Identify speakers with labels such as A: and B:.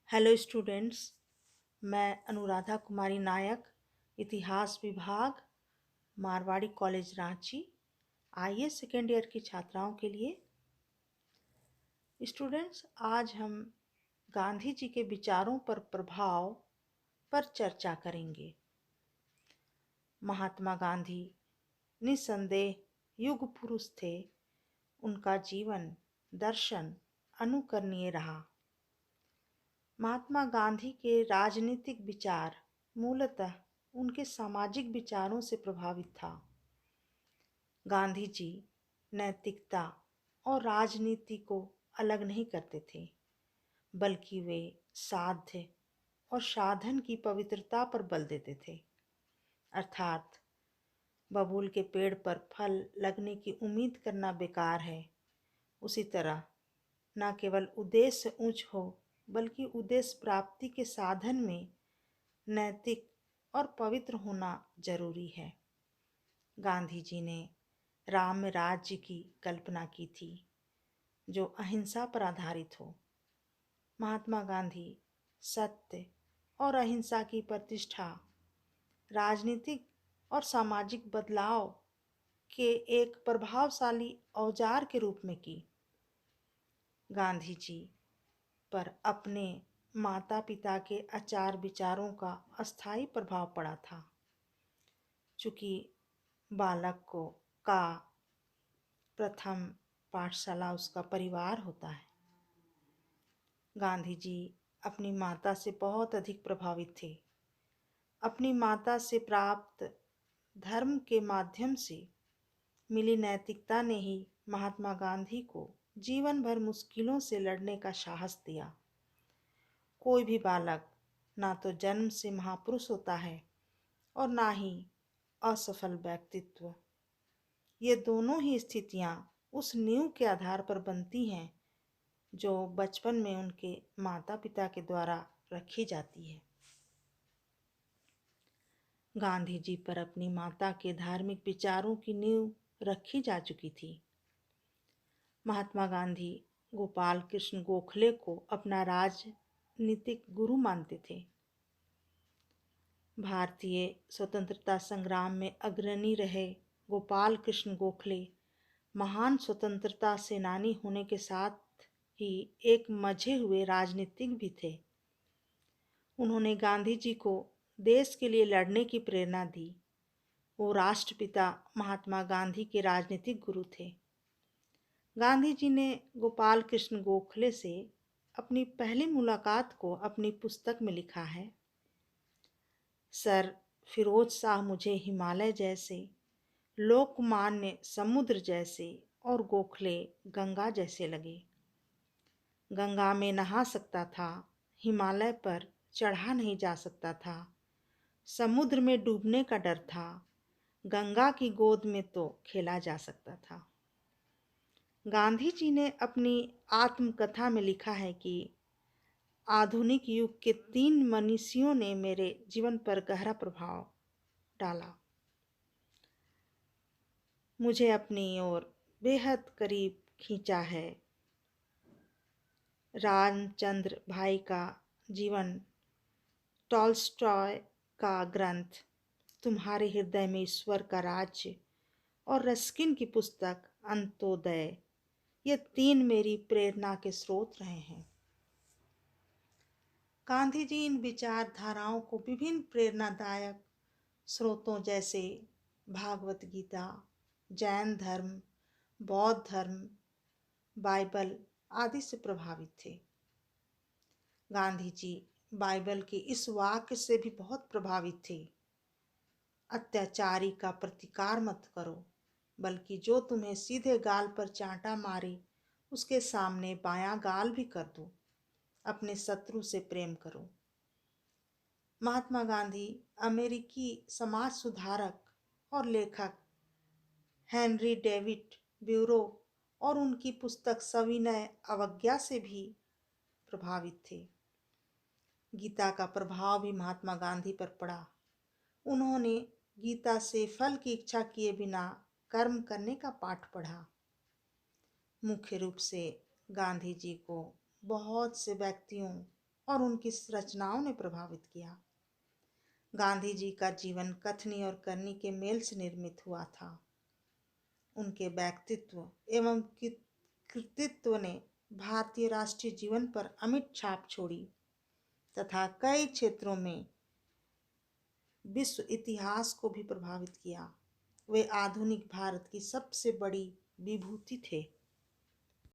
A: Hello students. मैं अनुराधा कुमारी नायक, इतिहास विभाग, मारवाड़ी कॉलेज रांची, आईए सेकेंड ईयर की छात्राओं के लिए। स्टूडेंट्स, आज हम गांधी जी के विचारों पर प्रभाव पर चर्चा करेंगे। महात्मा गांधी निस्संदेह युग पुरुष थे। उनका जीवन दर्शन अनुकरणीय रहा। महात्मा गांधी के राजनीतिक विचार मूलतः उनके सामाजिक विचारों से प्रभावित था। गांधी जी नैतिकता और राजनीति को अलग नहीं करते थे, बल्कि वे साध्य और साधन की पवित्रता पर बल देते थे। अर्थात बबूल के पेड़ पर फल लगने की उम्मीद करना बेकार है। उसी तरह न केवल उद्देश्य ऊंच हो, बल्कि उद्देश्य प्राप्ति के साधन में नैतिक और पवित्र होना जरूरी है। गांधी जी ने राम राज्य की कल्पना की थी जो अहिंसा पर आधारित हो। महात्मा गांधी सत्य और अहिंसा की प्रतिष्ठा राजनीतिक और सामाजिक बदलाव के एक प्रभावशाली औजार के रूप में की। गांधी जी पर अपने माता पिता के आचार विचारों का अस्थायी प्रभाव पड़ा था। चूंकि बालक को का प्रथम पाठशाला उसका परिवार होता है। गांधी जी अपनी माता से बहुत अधिक प्रभावित थे। अपनी माता से प्राप्त धर्म के माध्यम से मिली नैतिकता ने ही महात्मा गांधी को जीवन भर मुश्किलों से लड़ने का साहस दिया। कोई भी बालक ना तो जन्म से महापुरुष होता है और ना ही असफल व्यक्तित्व। ये दोनों ही स्थितियां उस नींव के आधार पर बनती हैं जो बचपन में उनके माता पिता के द्वारा रखी जाती है। गांधी जी पर अपनी माता के धार्मिक विचारों की नींव रखी जा चुकी थी। महात्मा गांधी गोपाल कृष्ण गोखले को अपना राजनीतिक गुरु मानते थे। भारतीय स्वतंत्रता संग्राम में अग्रणी रहे गोपाल कृष्ण गोखले महान स्वतंत्रता सेनानी होने के साथ ही एक मझे हुए राजनीतिक भी थे। उन्होंने गांधी जी को देश के लिए लड़ने की प्रेरणा दी। वो राष्ट्रपिता महात्मा गांधी के राजनीतिक गुरु थे। गांधी जी ने गोपाल कृष्ण गोखले से अपनी पहली मुलाकात को अपनी पुस्तक में लिखा है। सर फिरोज शाह मुझे हिमालय जैसे, लोकमान्य समुद्र जैसे और गोखले गंगा जैसे लगे। गंगा में नहा सकता था, हिमालय पर चढ़ा नहीं जा सकता था। समुद्र में डूबने का डर था, गंगा की गोद में तो खेला जा सकता था। गांधी जी ने अपनी आत्मकथा में लिखा है कि आधुनिक युग के 3 मनीषियों ने मेरे जीवन पर गहरा प्रभाव डाला, मुझे अपनी ओर बेहद करीब खींचा है। रामचंद्र भाई का जीवन, टॉल्स्टॉय का ग्रंथ तुम्हारे हृदय में ईश्वर का राज्य और रस्किन की पुस्तक अंत्योदय, ये 3 मेरी प्रेरणा के स्रोत रहे हैं। गांधी जी इन विचारधाराओं को विभिन्न प्रेरणादायक स्रोतों जैसे भागवत गीता, जैन धर्म, बौद्ध धर्म, बाइबल आदि से प्रभावित थे। गांधी जी बाइबल के इस वाक्य से भी बहुत प्रभावित थे। अत्याचारी का प्रतिकार मत करो, बल्कि जो तुम्हें सीधे गाल पर चांटा मारे उसके सामने बायां गाल भी कर दो। अपने शत्रु से प्रेम करो। महात्मा गांधी अमेरिकी समाज सुधारक और लेखक हेनरी डेविड ब्यूरो और उनकी पुस्तक सविनय अवज्ञा से भी प्रभावित थे। गीता का प्रभाव भी महात्मा गांधी पर पड़ा। उन्होंने गीता से फल की इच्छा किए बिना कर्म करने का पाठ पढ़ा। मुख्य रूप से गांधी जी को बहुत से व्यक्तियों और उनकी रचनाओं ने प्रभावित किया। गांधी जी का जीवन कथनी और करनी के मेल से निर्मित हुआ था। उनके व्यक्तित्व एवं कृतित्व ने भारतीय राष्ट्रीय जीवन पर अमिट छाप छोड़ी तथा कई क्षेत्रों में विश्व इतिहास को भी प्रभावित किया। वे आधुनिक भारत की सबसे बड़ी विभूति थे।